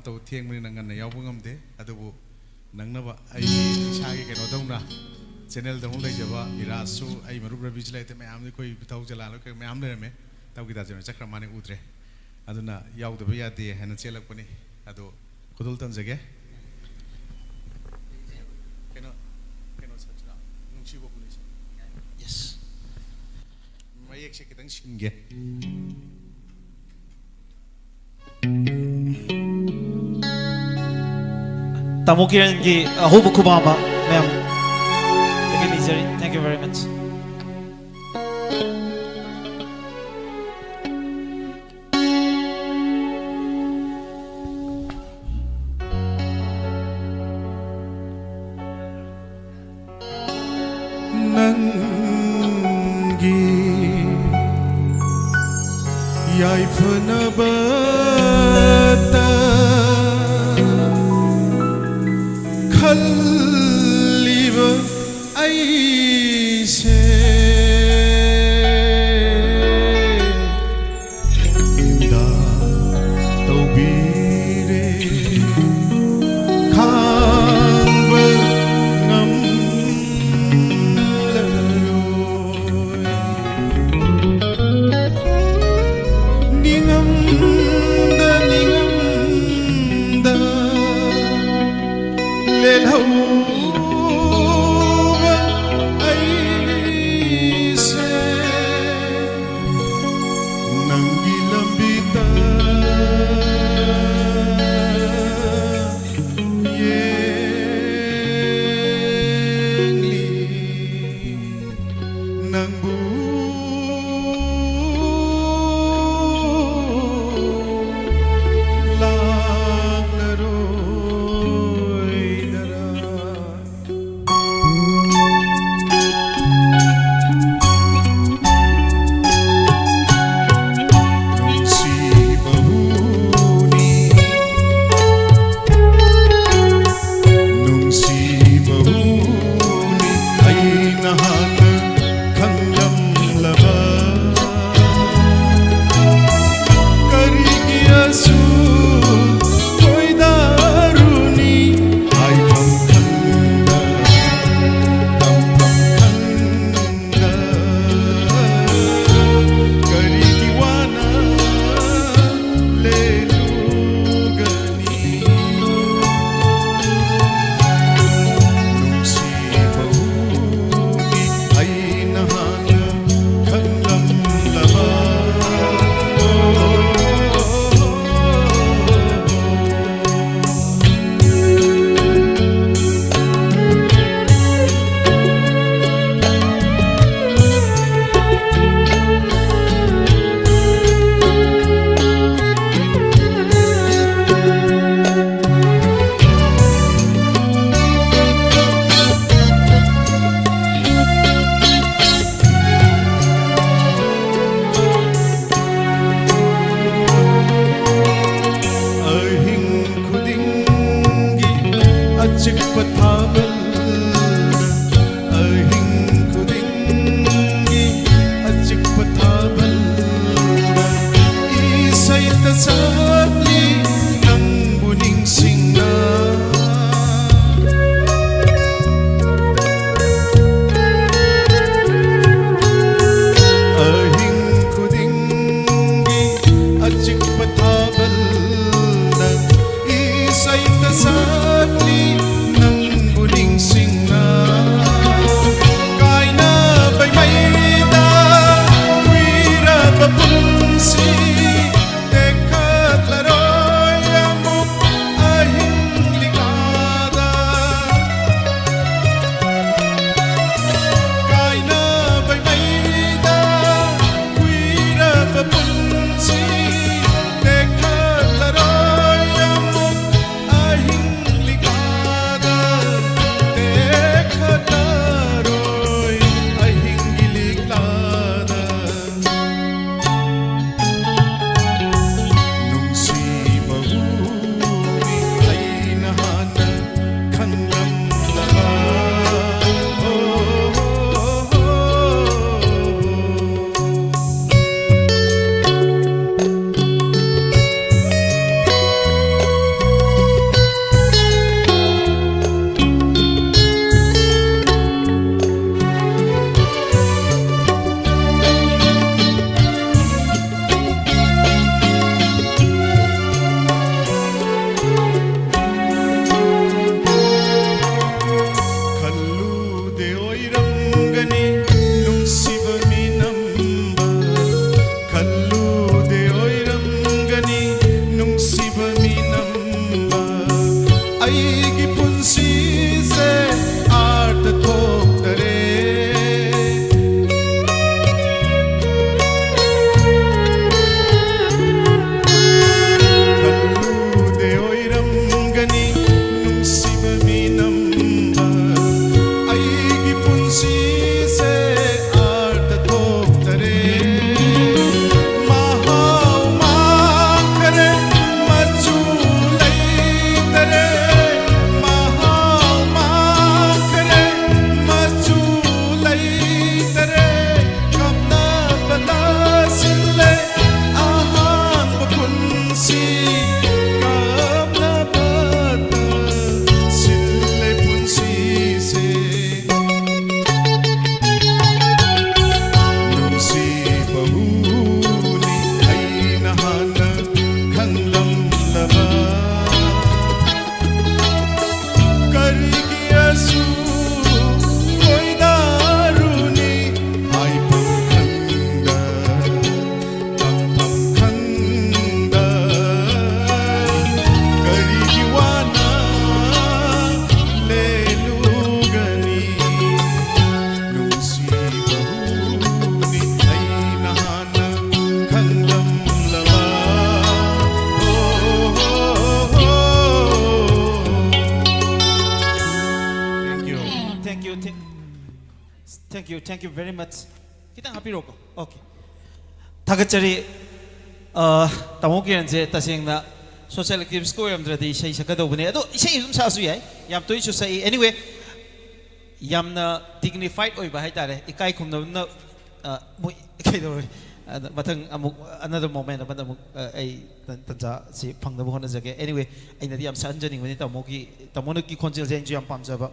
तब थियंग मनी नंगन ने याव बुंगम दे अदुबु नंगनबा आई इसागी केनो दौना चैनल दमु लेजबा इरासु आई मरुब रबिज लाइते मैं आमने कोई बिताउ चलालो के मैं आमने में तब की ताजे चक्र माने उतरे अदुना याव दबा यादे हैन चेलकपनी अदु खुदुल तंजगे केनो केनो सचना नुंसीबो पुलिस यस मैं एक से कितंग सिंगे Tamu Kiran gi Hubu Kubama, ma'am. Thank you very much. Nangi Yai Phanabata Khalliba Aise Inda Taubire Khangba Ngam Sakli nang buling ꯑꯩꯒꯤ ꯄꯨꯟꯁꯤꯁꯦ ꯑꯥꯔꯊ ꯊꯣꯛꯇꯔꯦ ꯈꯜꯂꯨꯗꯦ ꯑꯣꯏꯔꯝꯒꯅꯤ ꯅꯨꯡꯁꯤꯕ ꯃꯤꯅꯝꯕ ꯑꯩꯒꯤ ꯄꯨꯟꯁꯤꯁꯦ ꯑꯥꯔꯊ ꯊꯣꯛꯇꯔꯦ ꯃꯍꯥꯎ ꯃꯥꯡꯈꯔꯦ ꯃꯆꯨ ꯂꯩꯇꯔꯦ ꯃꯍꯥꯎ ꯃꯥꯡꯈꯔꯦ ꯃꯆꯨ ꯂꯩꯇꯔꯦ ꯀꯞꯅꯕꯗ ꯁꯤꯜꯂꯦ ꯑꯍꯥꯟꯕ ꯄꯨꯟꯁꯤ ꯀꯞꯅꯕꯗ ꯁꯤꯜꯂꯦ ꯄꯨꯟꯁꯤꯁꯦ ꯅꯨꯡꯁꯤꯕ ꯍꯨꯅꯤ ꯑꯩꯅ ꯍꯥꯟꯅ ꯈꯪꯂꯝꯂꯕ ꯀꯔꯤꯒꯤ ꯑꯁꯨꯛ ꯈꯣꯏꯗꯥꯔꯨꯅꯤ ꯍꯥꯏꯐꯝ ꯈꯪꯗ ꯇꯝꯐꯝ ꯈꯪꯗ ꯀꯔꯤꯒꯤ ꯋꯥꯅ ꯂꯦꯜꯂꯨꯒꯅꯤ ꯅꯨꯡꯁꯤꯕ ꯍꯨꯅꯤ ꯑꯩꯅ ꯍꯥꯟꯅ ꯈꯪꯂꯝꯂꯕ Thank you. Thank you very much. Kitang happy roko. Okay. Thagachari tamo kiran je tasengna social active score amdradi isai sakadobune ado isai sum sa su yai yam toi su sai anyway yamna dignified oi ba hai tare ikai khumna na moi kai do mathang amuk another moment amuk ai tanja si phangda bo hona jage anyway aina di am sanjani ngani tamo ki khonjel je yam pamjaba